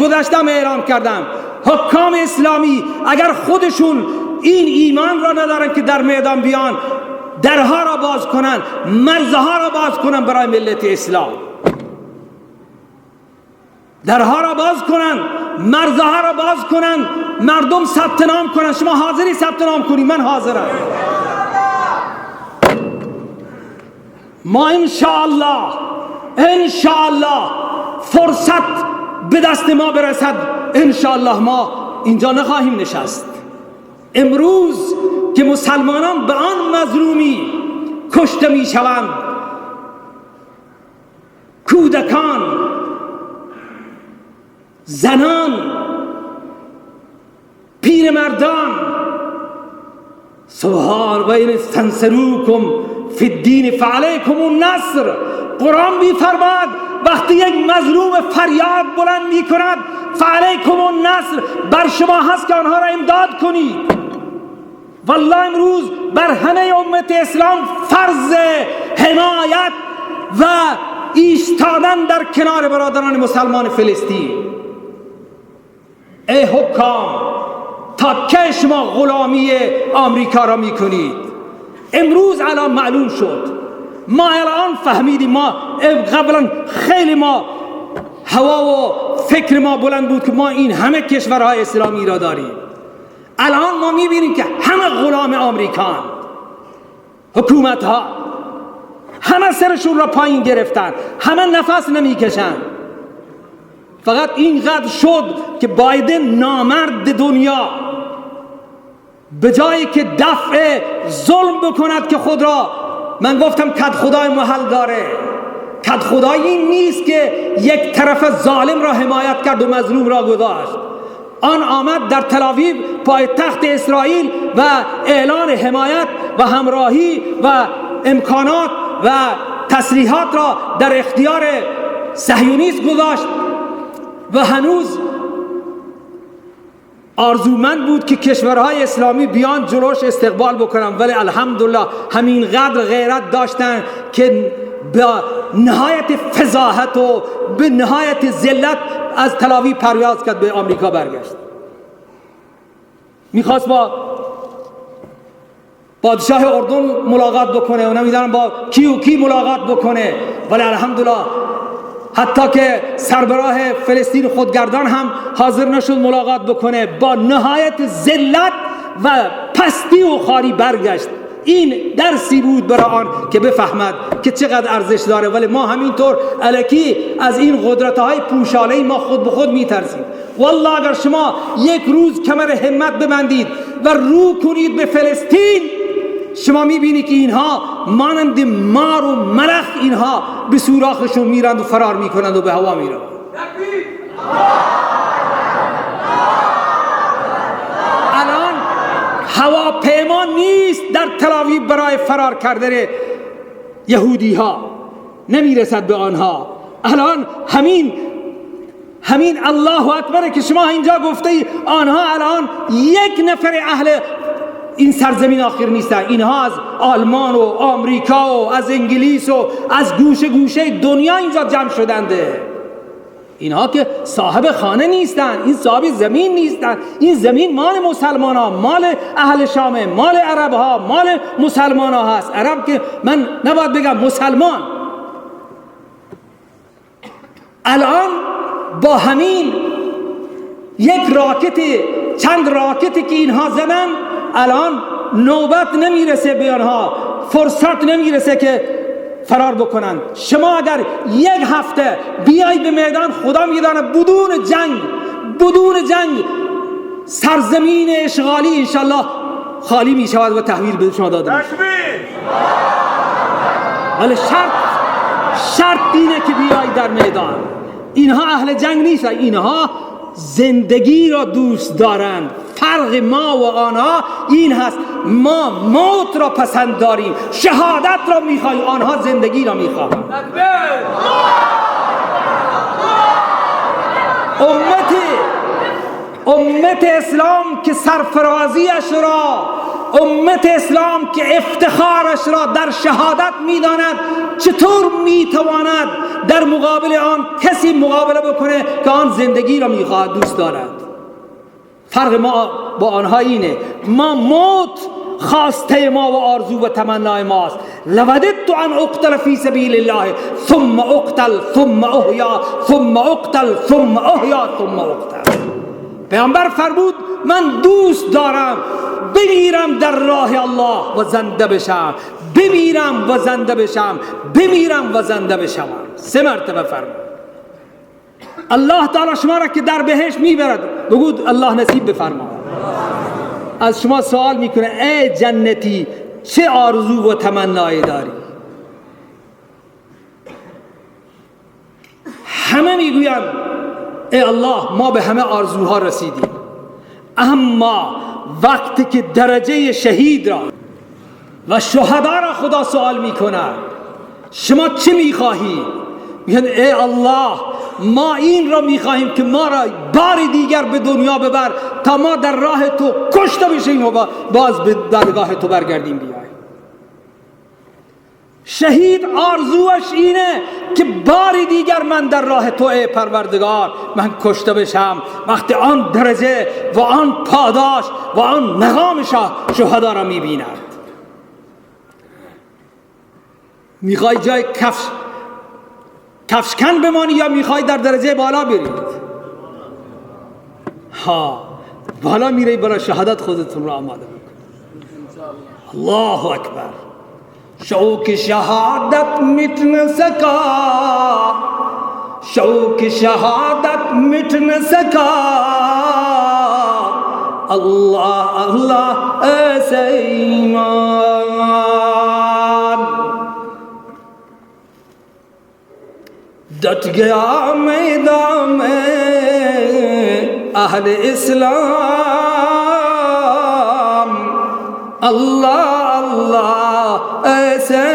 گذشتم اعلام کردم، حکام اسلامی اگر خودشون این ایمان را ندارن که در میدان بیان، درها را باز کنن، مرزها را باز کنن برای ملت اسلام، درها را باز کنن، مرزها را باز کنن، مردم ثبت نام کنن. شما حاضری ثبت نام کنی؟ من حاضرم. ما انشاءالله فرصت به دست ما برسد، انشاءالله ما اینجا نخواهیم نشست. امروز که مسلمانان به آن مظلومی کشته می شوند، کودکان، زنان، پیرمردان، سبحان و این استنصروکم فی الدین فعلیکم النصر. قرآن می‌فرماید وقتی یک مظلوم فریاد بلند می‌کند فعلیکم النصر، بر شما هست که آنها را امداد کنید. والله امروز بر همه امت اسلام فرض حمایت و ایستادن در کنار برادران مسلمان فلسطین. ای حکام، تا که شما غلامی آمریکا را میکنید؟ امروز الان معلوم شد، ما الان فهمیدیم. ما قبلا خیلی ما هوا و فکر ما بلند بود که ما این همه کشورهای اسلامی را داریم. الان ما میبینیم که همه غلام آمریکان، حکومت ها همه سرشون را پایین گرفتن، همه نفس نمیکشن. فقط اینقدر شد که بایدن نامرد دنیا به جایی که دفع ظلم بکند که خود را، من گفتم کد خدای محل داره. کد خدای این نیست که یک طرف ظالم را حمایت کرد و مظلوم را گذاشت. آن آمد در تل-آویو پایتخت اسرائیل و اعلان حمایت و همراهی و امکانات و تسلیحات را در اختیار صهیونیسم گذاشت و هنوز آرزومند بود که کشورهای اسلامی بیان جلوش استقبال بکنن، ولی الحمدلله همینقدر غیرت داشتن که به نهایت فضاحت و به نهایت ذلت از تل-آویو پرواز کرد، به آمریکا برگشت. میخواست با پادشاه اردن ملاقات بکنه و نمیدونم با کی و کی ملاقات بکنه، ولی الحمدلله حتی که سربراه فلسطین خودگردان هم حاضر نشد ملاقات بکنه، با نهایت ذلت و پستی و خواری برگشت. این درسی بود برای آن که بفهمد که چقدر ارزش داره. ولی ما همینطور الکی از این قدرت‌های پوشاله‌ای ما خود به خود میترسیم. والله اگر شما یک روز کمر همت ببندید و رو کنید به فلسطین، شما میبینید که اینها مانند مار و ملخ اینها به سوراخشون میرند و فرار میکنند و به هوا میرند. الان هواپیما نیست در تل-آویو برای فرار کردن یهودی ها، نمیرسد به آنها. الان همین الله اکبره که شما اینجا گفته ای آنها الان یک نفر اهل این سرزمین آخر نیستن. اینها از آلمان و آمریکا و از انگلیس و از گوشه گوشه دنیا اینجا جمع شدنده. اینها که صاحب خانه نیستن، این صاحب زمین نیستن. این زمین مال مسلمان ها، مال اهل شامه، مال عرب ها، مال مسلمان ها هست. عرب که من نباید بگم مسلمان. الان با همین یک راکت، چند راکتی که اینها زدن، الان نوبت نمیرسه به آنها، فرصت نمیرسه که فرار بکنن. شما اگر یک هفته بیای به میدان، خدا میدانه بدون جنگ سرزمین اشغالی انشالله خالی می شود و تحویل به شما داده میشه. ولی شرط اینه که بیای در میدان. اینها اهل جنگ نیستن، اینها زندگی را دوست دارند. فرق ما و آنها این هست، ما موت را پسند داریم، شهادت را میخواهیم، آنها زندگی را میخواهند. امت اسلام که سرفرازیش را، امت اسلام که افتخارش را در شهادت میداند، چطور میتواند در مقابل آن کسی مقابله بکنه که آن زندگی را میخواهد، دوست دارد. فرق ما با آنها اینه، ما موت خواسته ما و آرزو و تمنای ماست. لوددت ان اقتل فی سبیل الله ثم اقتل ثم احیا ثم اقتل ثم احیا ثم اقتل. پیامبر فرمود من دوست دارم بمیرم در راه الله و زنده بشم، بمیرم و زنده بشم، بمیرم و زنده بشم. 3 مرتبه فرمود. الله تعالی شما را که در بهشت میبرد، بگو الله نصیب بفرما. از شما سوال میکنه ای جنتی چه آرزو و تمنایی داری؟ همه میگویند ای الله ما به همه آرزوها رسیدیم، اما وقتی که درجه شهید را و شهدا را خدا سوال میکنه شما چه میخواهید؟ میگن ای الله ما این را میخواهیم که ما را بار دیگر به دنیا ببر تا ما در راه تو کشته بشیم و باز به درگاه تو برگردیم بیاییم. شهید آرزوش اینه که بار دیگر من در راه تو ای پروردگار من کشته بشم. وقتی آن درجه و آن پاداش و آن مقام شهدا را میبیند. میخوای جای کفشکن بمانی یا میخوای در درجه بالا برید؟ ها بالا میری، برای شهادت خودتون را آماده بکن. الله اکبر. شوق شهادت مٹ نہ سکا، شوق شہادت مٹ نہ سکا، اللہ اللہ ایسے ایمان. ڈٹ گیا میدان میں اہل اسلام، اللہ اللہ ایسے